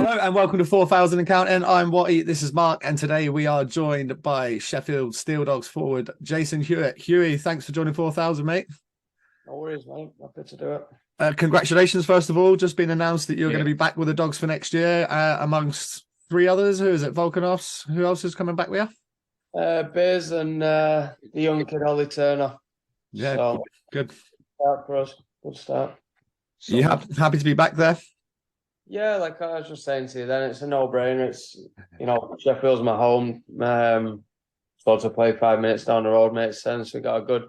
Hello and welcome to 4,000 and Counting. I'm Watty, this is Mark, and today we are joined by Sheffield Steeldogs forward Jason Hewitt. Huey, thanks for joining 4,000, mate. No worries, mate. Happy to do it. Congratulations, first of all. Just been announced that you're going to be back with the Dogs for next year, amongst three others. Who is it? Volkanovs. Who else is coming back with you? Biz and the young kid, Ollie Turner. Yeah, so, good. Start for us. Good start. So, you happy to be back there? Yeah, like I was just saying to you then, it's a no-brainer. It's, Sheffield's my home. So to play 5 minutes down the road makes sense. We got a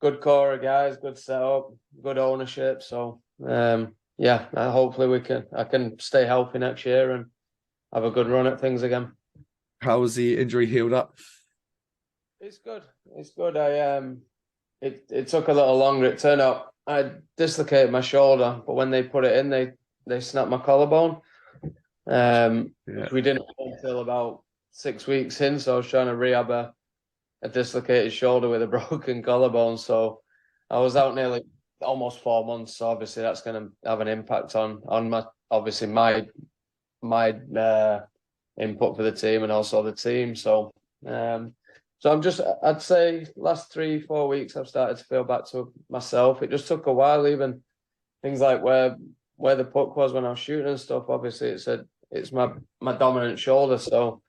good core of guys, good setup, good ownership. So, hopefully I can stay healthy next year and have a good run at things again. How was the injury healed up? It's good. It's good. It took a little longer. It turned out I dislocated my shoulder, but when they put it in, they snapped my collarbone. Which we didn't until about 6 weeks in. So I was trying to rehab a dislocated shoulder with a broken collarbone. So I was out nearly almost 4 months. So obviously that's going to have an impact on my input for the team and also the team. So I'd say last 3-4 weeks I've started to feel back to myself. It just took a while, even things like where the puck was when I was shooting and stuff. Obviously it's my dominant shoulder, so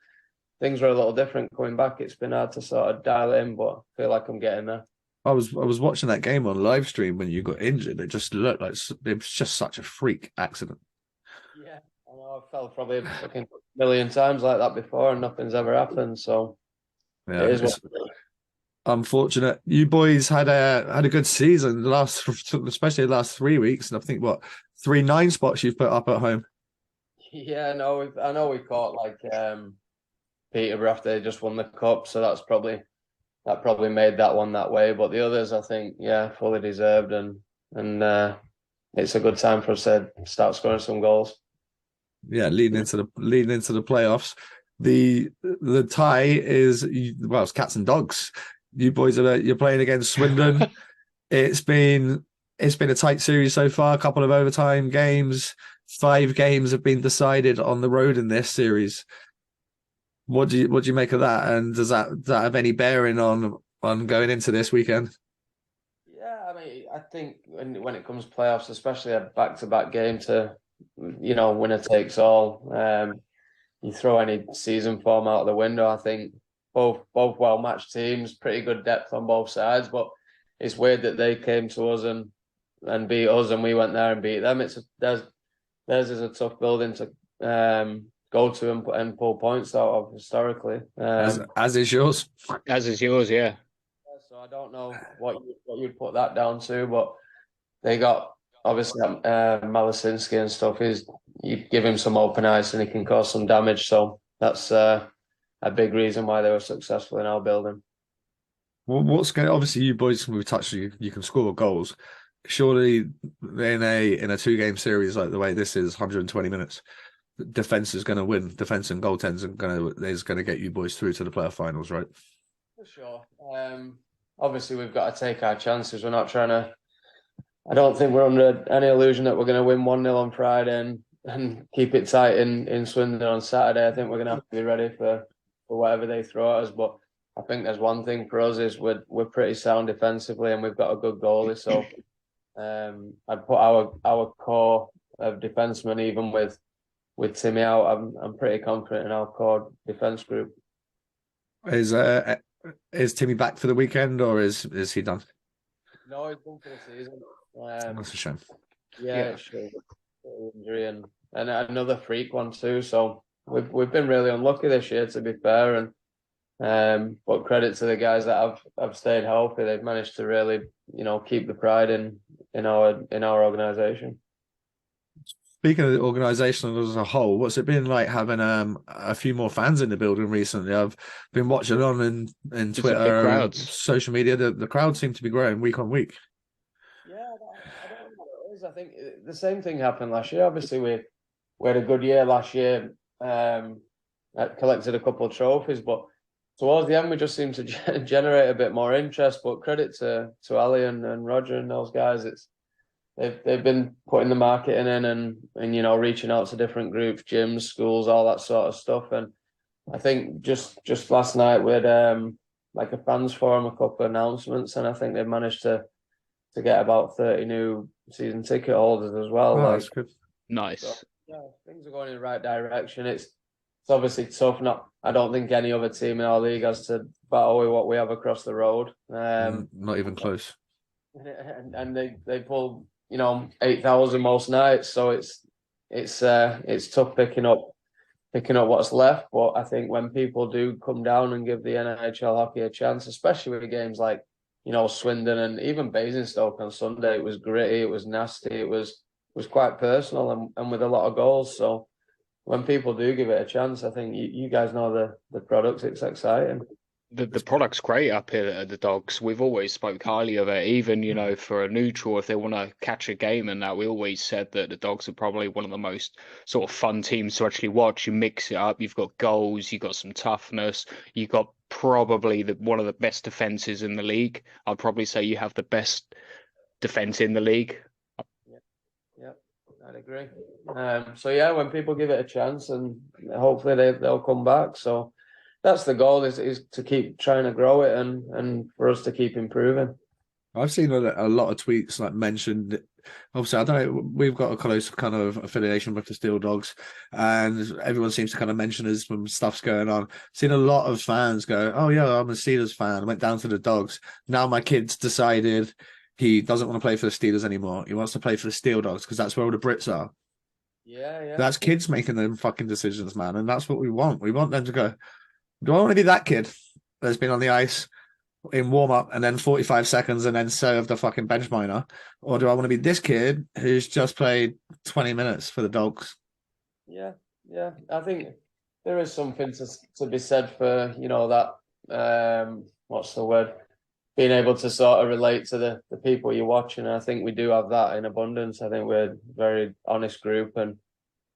things were a little different coming back. It's been hard to sort of dial it in, but I feel like I'm getting there. I was watching that game on live stream when you got injured. It just looked like it was just such a freak accident. Yeah, I know. I fell probably a fucking million times like that before, and nothing's ever happened. So yeah, it is unfortunate. You boys had a good season especially the last 3 weeks, and I think 3 9 spots you've put up at home. Yeah, no, I know we caught like Peterborough after they just won the cup, so that probably made that one that way. But the others, I think, fully deserved, and it's a good time for us to start scoring some goals. Yeah, leading into the playoffs. The tie is it's cats and dogs. You boys you're playing against Swindon. It's been a tight series so far. A couple of overtime games. 5 games have been decided on the road in this series. What do you make of that? And does that have any bearing on going into this weekend? Yeah, I mean, I think when it comes to playoffs, especially a back-to-back game to winner takes all. You throw any season form out of the window. I think both well-matched teams, pretty good depth on both sides, but it's weird that they came to us and beat us, and we went there and beat them. Theirs is a tough building to go to and pull points out of historically. As is yours. As is yours, yeah. So I don't know what you'd put that down to, but they got obviously Malasinski and stuff. You give him some open ice and he can cause some damage. So that's a big reason why they were successful in our building. Well, obviously you boys, we've touched you can score goals. Surely in a 2-game series like the way this is, 120 minutes, defense is going to win. Defense and goaltenders is going to get you boys through to the playoff finals, right? For sure. Obviously we've got to take our chances. We're not trying to. I don't think we're under any illusion that we're going to win 1-0 on Friday and keep it tight in Swindon on Saturday. I think we're going to have to be ready for whatever they throw at us. But I think there's one thing for us is we're pretty sound defensively and we've got a good goalie. So I'd put our core of defensemen, even with Timmy out, I'm pretty confident in our core defense group. Is Timmy back for the weekend, or is he done? No, he's done for the season. That's a shame. Yeah. Sure. Injury and another freak one too. So we've been really unlucky this year, to be fair. And but credit to the guys that have stayed healthy. They've managed to really keep the pride in our organisation. Speaking of the organisation as a whole, what's it been like having a few more fans in the building recently? I've been watching on in Twitter and social media. The crowd seem to be growing week on week. Yeah, I don't know what it is. I think the same thing happened last year. Obviously, we had a good year last year. Collected a couple of trophies, but towards the end we just seemed to generate a bit more interest. But credit to Ali and Roger and those guys. they've been putting the marketing in and you know, reaching out to different groups, gyms, schools, all that sort of stuff. And I think just last night we had like a fans forum, a couple of announcements, and I think they've managed to get about 30 new season ticket holders as well. Oh, like, that's good. Nice. So, yeah, things are going in the right direction. It's obviously tough. I don't think any other team in our league has to battle with what we have across the road. Not even close. And they pull, you know, 8,000 most nights, so it's tough picking up what's left. But I think when people do come down and give the NHL hockey a chance, especially with games like, you know, Swindon and even Basingstoke on Sunday, it was gritty, it was nasty, it was quite personal and with a lot of goals. So when people do give it a chance, I think you guys know the product. It's exciting. The product's great up here at the Dogs. We've always spoke highly of it. Even, you know, for a neutral, if they want to catch a game and that, we always said that the Dogs are probably one of the most sort of fun teams to actually watch. You mix it up. You've got goals. You've got some toughness. You've got probably one of the best defenses in the league. I'd probably say you have the best defense in the league. Yeah, I'd agree. So yeah, when people give it a chance, and hopefully they'll come back. So that's the goal, is to keep trying to grow it and for us to keep improving. I've seen a lot of tweets like mentioned. Obviously, I don't know. We've got a close kind of affiliation with the Steeldogs, and everyone seems to kind of mention us when stuff's going on. Seen a lot of fans go, "Oh yeah, I'm a Steelers fan. I went down to the Dogs. Now my kid's decided he doesn't want to play for the Steelers anymore. He wants to play for the Steeldogs because that's where all the Brits are." Yeah. That's kids making them fucking decisions, man, and that's what we want. We want them to go, do I want to be that kid that's been on the ice in warm up and then 45 seconds and then serve the fucking bench minor? Or do I want to be this kid who's just played 20 minutes for the Dogs? Yeah. I think there is something to be said for, you know, that, what's the word? Being able to sort of relate to the people you're watching. And I think we do have that in abundance. I think we're a very honest group and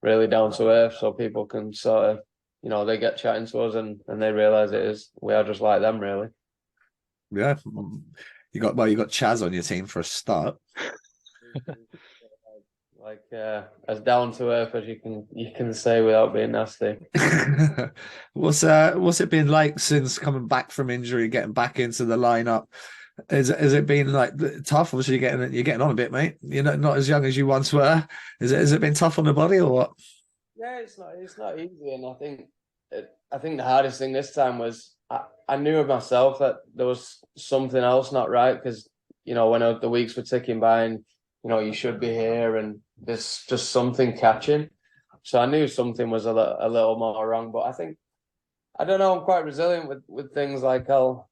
really down to earth, so people can sort of, you know, they get chatting to us and they realize we are just like them, really. Yeah. You got Chaz on your team for a start. Like as down to earth as you can say without being nasty. What's it been like since coming back from injury, getting back into the lineup? Has it been like tough? Obviously, you're getting on a bit, mate. You're not as young as you once were. Has it been tough on the body or what? Yeah, it's not easy, and I think the hardest thing this time was I knew of myself that there was something else not right, because, you know, when the weeks were ticking by and, you know, you should be here and there's just something catching. So I knew something was a little more wrong, but I think, I don't know, I'm quite resilient with things. Like I'll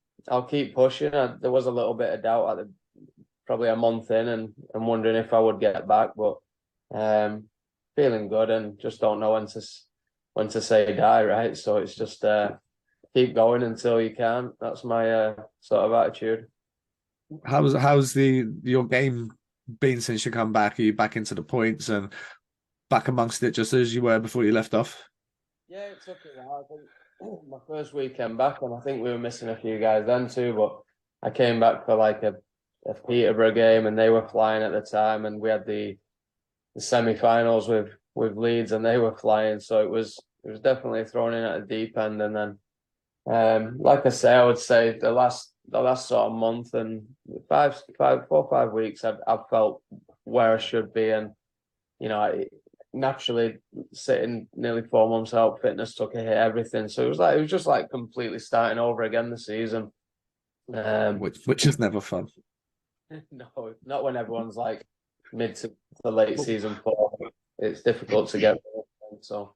keep pushing. There was a little bit of doubt at probably a month in and wondering if I would get back, but feeling good and just don't know when to say die, right? So it's just keep going until you can. That's my sort of attitude. How's your game been since you come back? Are you back into the points and back amongst it just as you were before you left off? Yeah, it took a while. I think my first weekend back, and I think we were missing a few guys then too, but I came back for like a Peterborough game and they were flying at the time, and we had the semi-finals with Leeds and they were flying, so it was definitely thrown in at the deep end. And then like I say, I would say the last sort of month and 4 or 5 weeks I've felt where I should be. And, you know, naturally sitting nearly 4 months out, fitness took a hit, everything. So it was just like completely starting over again the season. Which is never fun. No, not when everyone's like mid to late season 4. It's difficult to get. So,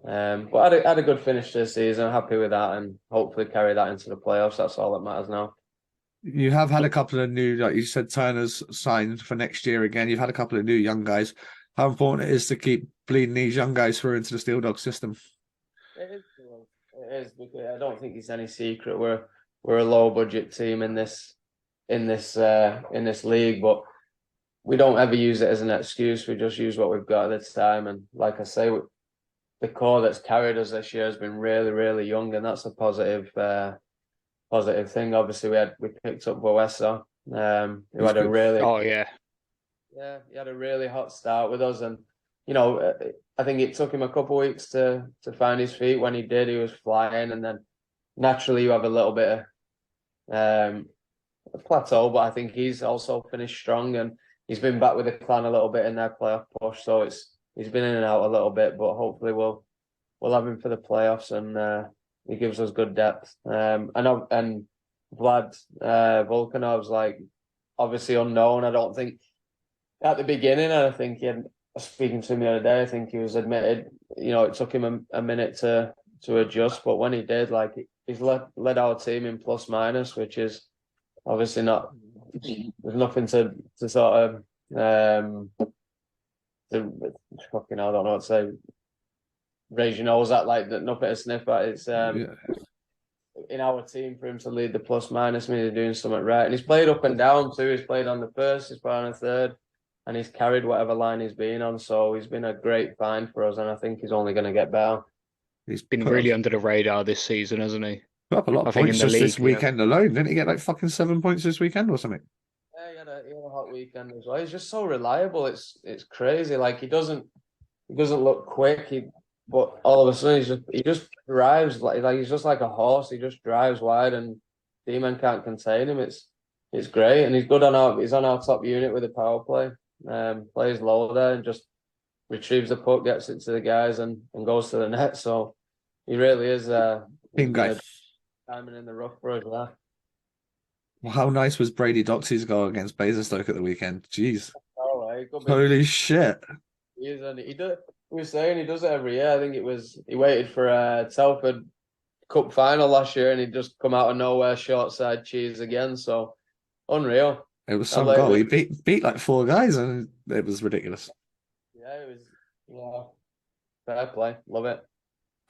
but I had a good finish to the season. I'm happy with that, and hopefully carry that into the playoffs. That's all that matters now. You have had a couple of new, like you said, Turner's signed for next year again. You've had a couple of new young guys. How important it is to keep bleeding these young guys through into the Steel Dog system? It is, because I don't think it's any secret we're a low budget team in this league, but we don't ever use it as an excuse. We just use what we've got at the time. And like I say, the core that's carried us this year has been really, really young, and that's a positive thing. Obviously, we picked up Boessa, who had a really Yeah, he had a really hot start with us, and I think it took him a couple of weeks to find his feet. When he did, he was flying, and then naturally you have a little bit of a plateau. But I think he's also finished strong, and he's been back with the clan a little bit in their playoff push. So he's been in and out a little bit, but hopefully we'll have him for the playoffs, and he gives us good depth. And Vlad Volkanov's like obviously unknown. I don't think at the beginning. I think he had speaking to him the other day. I think he was admitted. It took him a minute to adjust, but when he did, like he's led our team in plus minus, which is obviously not. There's nothing to sort of fucking I don't know what to say. Raise your nose at, like that. Nothing to sniff at. It's in our team for him to lead the plus minus means he's doing something right. And he's played up and down too. He's played on the first, he's played on the third, and he's carried whatever line he's been on. So he's been a great find for us, and I think he's only going to get better. He's been really under the radar this season, hasn't he? Put up a lot of points just this weekend alone. Didn't he get like fucking 7 points this weekend or something? Yeah, he had a hot weekend as well. He's just so reliable. It's crazy. Like he doesn't look quick. But all of a sudden he just drives like he's just like a horse. He just drives wide, and D-men can't contain him. It's great, and he's good he's on our top unit with the power play. Plays low there and just retrieves the puck, gets it to the guys, and goes to the net. So he really is team guy. Diamond in the rough for us there. Well, how nice was Brady Doxey's goal against Basingstoke at the weekend? Jeez. Holy shit. He is, and he does. We were saying he does it every year. I think he waited for Telford Cup final last year, and he just come out of nowhere, short side cheese again. So unreal. It was some goal. He beat like 4 guys, and it was ridiculous. Yeah, it was. Yeah, fair play. Love it.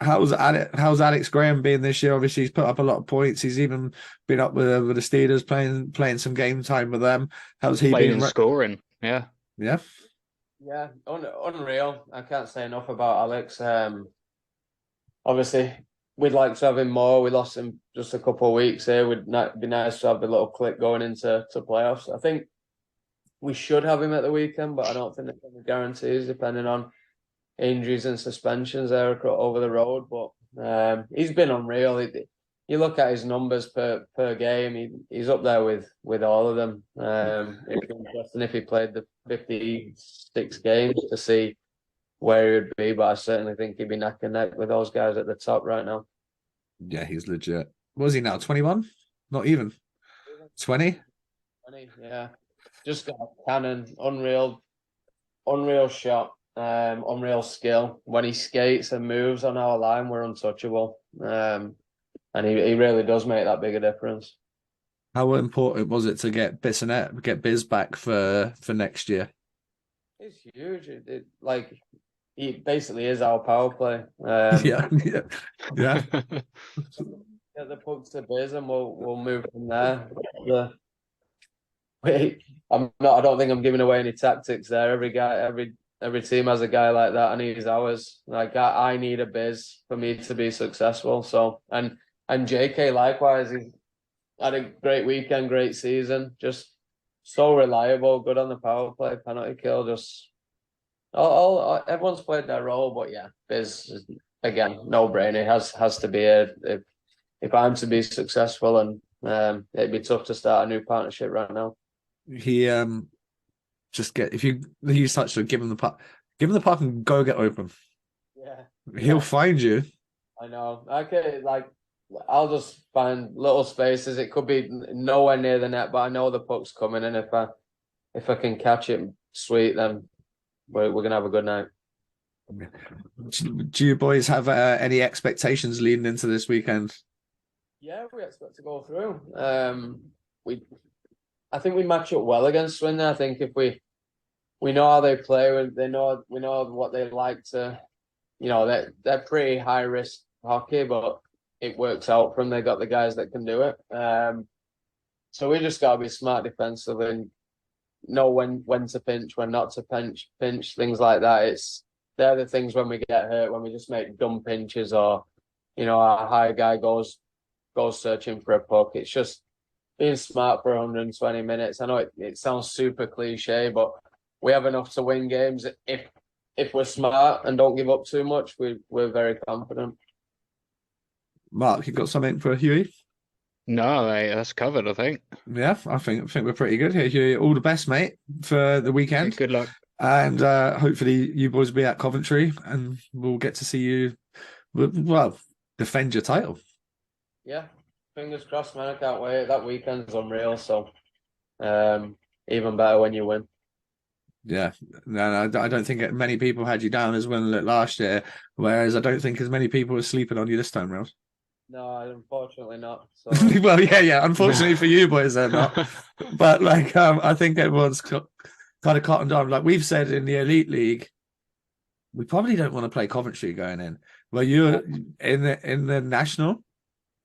How's Alex Graham been this year? Obviously, he's put up a lot of points. He's even been up with the Steelers, playing some game time with them. How's he been? Scoring? Yeah. Yeah. Yeah, unreal. I can't say enough about Alex. Obviously, we'd like to have him more. We lost him just a couple of weeks here. Would be nice to have the little click going into playoffs. I think we should have him at the weekend, but I don't think there's any guarantees depending on injuries and suspensions there over the road. But he's been unreal. You look at his numbers per game, he's up there with all of them. It'd be interesting if he played the 56 games to see where he would be, but I certainly think he'd be neck and neck with those guys at the top right now. Yeah, he's legit. What is he now? 21? Not even 20? 20, yeah. Just got a cannon, unreal shot, unreal skill. When he skates and moves on our line, we're untouchable. And he really does make that big a difference. How important was it to get Biz back for next year? It's huge. He basically is our power play. Yeah. Get the puck to Biz, and we'll move from there. I don't think I'm giving away any tactics there. Every team has a guy like that, and he's ours. Like I need a Biz for me to be successful. So and JK likewise, he's had a great weekend, great season. Just so reliable, good on the power play, penalty kill. Just everyone's played their role, but yeah, Biz is, again, no brainer. Has to be if I'm to be successful, and it'd be tough to start a new partnership right now. He if you touch to give him the puck and go get open. Yeah, he'll find you. I know. Okay, I'll just find little spaces. It could be nowhere near the net, but I know the puck's coming, and if I can catch it, sweet, then we're gonna have a good night. Do you boys have any expectations leading into this weekend? Yeah, we expect to go through. I think we match up well against Swindon. I think if we know how they play, we know what they like to. They're pretty high risk hockey, but it works out for them. They got the guys that can do it. So we just gotta be smart defensively and know when to pinch, when not to pinch, things like that. They're the things when we get hurt, when we just make dumb pinches, or our high guy goes searching for a puck. It's just being smart for 120 minutes. I know it sounds super cliche, but we have enough to win games if we're smart and don't give up too much. We're very confident. Mark, you got something for Huey? No, mate, that's covered, I think. Yeah, I think we're pretty good here, Huey. All the best, mate, for the weekend. Good luck. And hopefully you boys will be at Coventry and we'll get to see you, well, defend your title. Yeah, fingers crossed, man. I can't wait. That weekend's unreal. So even better when you win. Yeah, no, I don't think many people had you down as winning it last year, whereas I don't think as many people are sleeping on you this time round. No, unfortunately not. So Well, yeah. Unfortunately for you boys, they're not. But like, I think everyone's kind of cottoned on. Like we've said in the Elite League, we probably don't want to play Coventry going in. Well, you're in the National,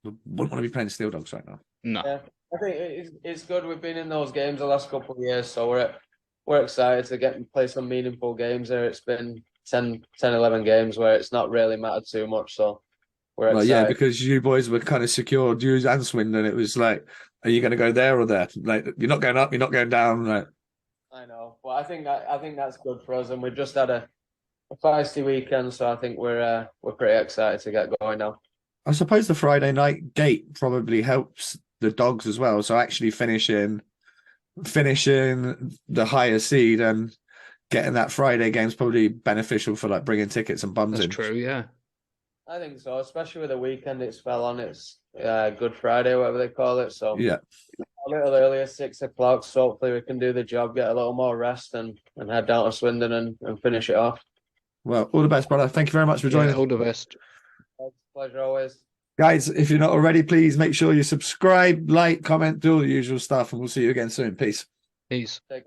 we wouldn't want to be playing Steeldogs right now. No. yeah, I think it's good. We've been in those games the last couple of years, so we're excited to get and play some meaningful games there. It's been 10, 11 games where it's not really mattered too much, so we're excited. Well, yeah, because you boys were kind of secured, you and Swindon. It was like, are you going to go there or there? Like, you're not going up, you're not going down. Like, I know, but I think that's good for us, and we've just had a feisty weekend, so I think we're pretty excited to get going now. I suppose the Friday night gate probably helps the Dogs as well. So actually finishing the higher seed and getting that Friday game is probably beneficial for like bringing tickets and bums in. That's true, yeah. I think so, especially with the weekend it's fell on. It's Good Friday, whatever they call it. So yeah, a little earlier, 6 o'clock. So hopefully we can do the job, get a little more rest, and head down to Swindon and finish it off. Well, all the best, brother. Thank you very much for joining. All the best. Pleasure always. Guys, if you're not already, please make sure you subscribe, like, comment, do all the usual stuff, and we'll see you again soon. Peace. Peace. Take